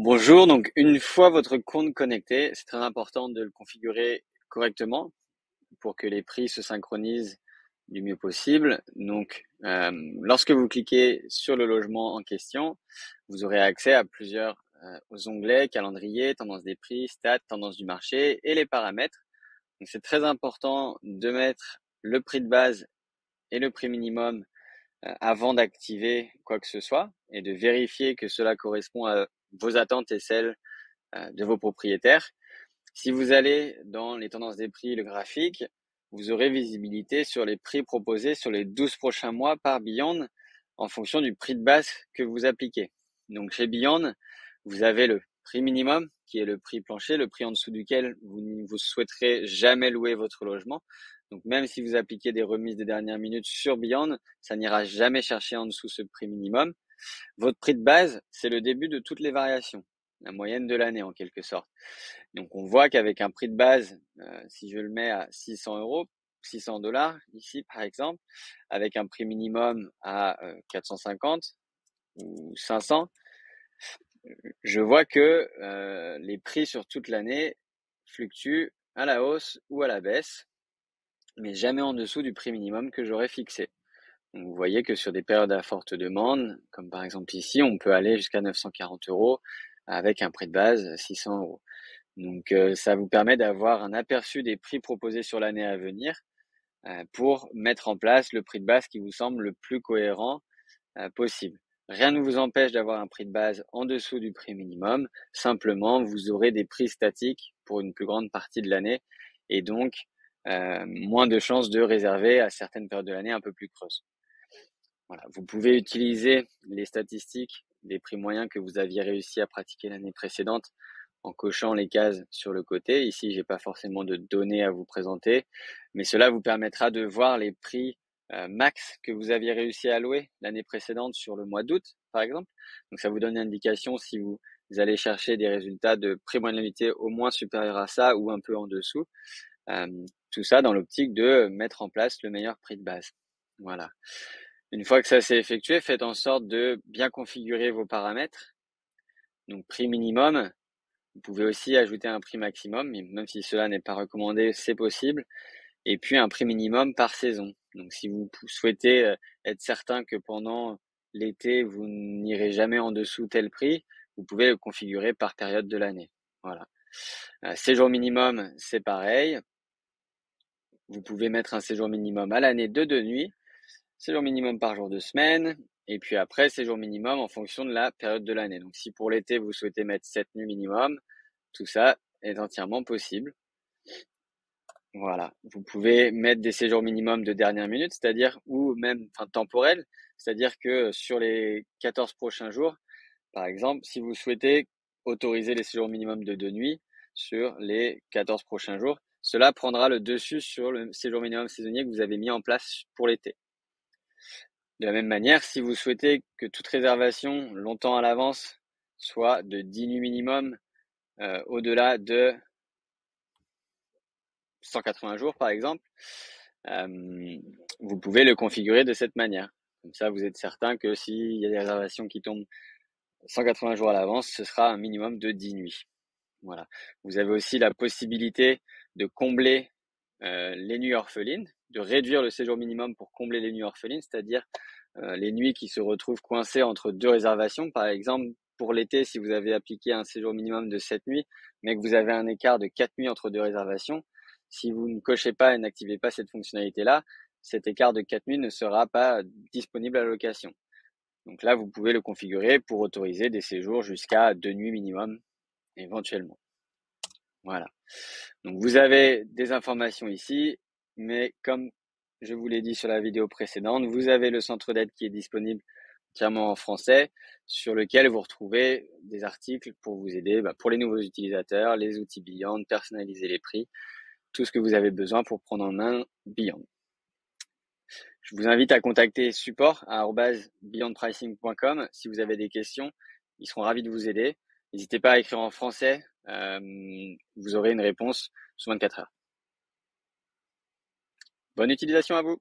Bonjour, donc une fois votre compte connecté, c'est très important de le configurer correctement pour que les prix se synchronisent du mieux possible. Donc, lorsque vous cliquez sur le logement en question, vous aurez accès à plusieurs onglets, calendrier, tendance des prix, stats, tendance du marché et les paramètres. Donc, c'est très important de mettre le prix de base et le prix minimum avant d'activer quoi que ce soit et de vérifier que cela correspond à vos attentes et celles de vos propriétaires. Si vous allez dans les tendances des prix, le graphique, vous aurez visibilité sur les prix proposés sur les 12 prochains mois par Beyond en fonction du prix de base que vous appliquez. Donc chez Beyond, vous avez le prix minimum qui est le prix plancher, le prix en dessous duquel vous ne vous souhaiterez jamais louer votre logement. Donc même si vous appliquez des remises de dernière minute sur Beyond, ça n'ira jamais chercher en dessous ce prix minimum. Votre prix de base, c'est le début de toutes les variations, la moyenne de l'année en quelque sorte. Donc on voit qu'avec un prix de base, si je le mets à 600 euros, 600 dollars ici par exemple, avec un prix minimum à 450 ou 500, je vois que les prix sur toute l'année fluctuent à la hausse ou à la baisse, mais jamais en dessous du prix minimum que j'aurais fixé. Donc vous voyez que sur des périodes à forte demande, comme par exemple ici, on peut aller jusqu'à 940 euros avec un prix de base 600 euros. Donc ça vous permet d'avoir un aperçu des prix proposés sur l'année à venir pour mettre en place le prix de base qui vous semble le plus cohérent possible. Rien ne vous empêche d'avoir un prix de base en dessous du prix minimum. Simplement, vous aurez des prix statiques pour une plus grande partie de l'année et donc moins de chances de réserver à certaines périodes de l'année un peu plus creuses. Voilà. Vous pouvez utiliser les statistiques des prix moyens que vous aviez réussi à pratiquer l'année précédente en cochant les cases sur le côté. Ici, j'ai pas forcément de données à vous présenter, mais cela vous permettra de voir les prix max que vous aviez réussi à louer l'année précédente sur le mois d'août, par exemple. Donc, ça vous donne une indication si vous allez chercher des résultats de prix moyen unité au moins supérieurs à ça ou un peu en dessous. Tout ça dans l'optique de mettre en place le meilleur prix de base. Voilà. Une fois que ça s'est effectué, faites en sorte de bien configurer vos paramètres. Donc, prix minimum. Vous pouvez aussi ajouter un prix maximum, même si cela n'est pas recommandé, c'est possible. Et puis un prix minimum par saison. Donc si vous souhaitez être certain que pendant l'été, vous n'irez jamais en dessous tel prix, vous pouvez le configurer par période de l'année. Voilà. Séjour minimum, c'est pareil. Vous pouvez mettre un séjour minimum à l'année de 2 nuits, séjour minimum par jour de semaine, et puis après, séjour minimum en fonction de la période de l'année. Donc si pour l'été, vous souhaitez mettre 7 nuits minimum, tout ça est entièrement possible. Voilà. Vous pouvez mettre des séjours minimums de dernière minute, c'est-à-dire, ou même, temporels, c'est-à-dire que sur les 14 prochains jours, par exemple, si vous souhaitez autoriser les séjours minimums de 2 nuits sur les 14 prochains jours, cela prendra le dessus sur le séjour minimum saisonnier que vous avez mis en place pour l'été. De la même manière, si vous souhaitez que toute réservation longtemps à l'avance soit de 10 nuits minimum au-delà de 180 jours par exemple, vous pouvez le configurer de cette manière. Comme ça, vous êtes certain que s'il y a des réservations qui tombent 180 jours à l'avance, ce sera un minimum de 10 nuits. Voilà. Vous avez aussi la possibilité de combler les nuits orphelines, de réduire le séjour minimum pour combler les nuits orphelines, c'est-à-dire les nuits qui se retrouvent coincées entre deux réservations. Par exemple, pour l'été, si vous avez appliqué un séjour minimum de 7 nuits, mais que vous avez un écart de 4 nuits entre deux réservations, si vous ne cochez pas et n'activez pas cette fonctionnalité-là, cet écart de 4 nuits ne sera pas disponible à la location. Donc là, vous pouvez le configurer pour autoriser des séjours jusqu'à 2 nuits minimum, éventuellement. Voilà. Donc vous avez des informations ici, mais comme je vous l'ai dit sur la vidéo précédente, vous avez le centre d'aide qui est disponible entièrement en français, sur lequel vous retrouvez des articles pour vous aider, pour les nouveaux utilisateurs, les outils Beyond, personnaliser les prix, tout ce que vous avez besoin pour prendre en main Beyond. Je vous invite à contacter support@beyondpricing.com si vous avez des questions. Ils seront ravis de vous aider. N'hésitez pas à écrire en français. Vous aurez une réponse sous 24 heures. Bonne utilisation à vous!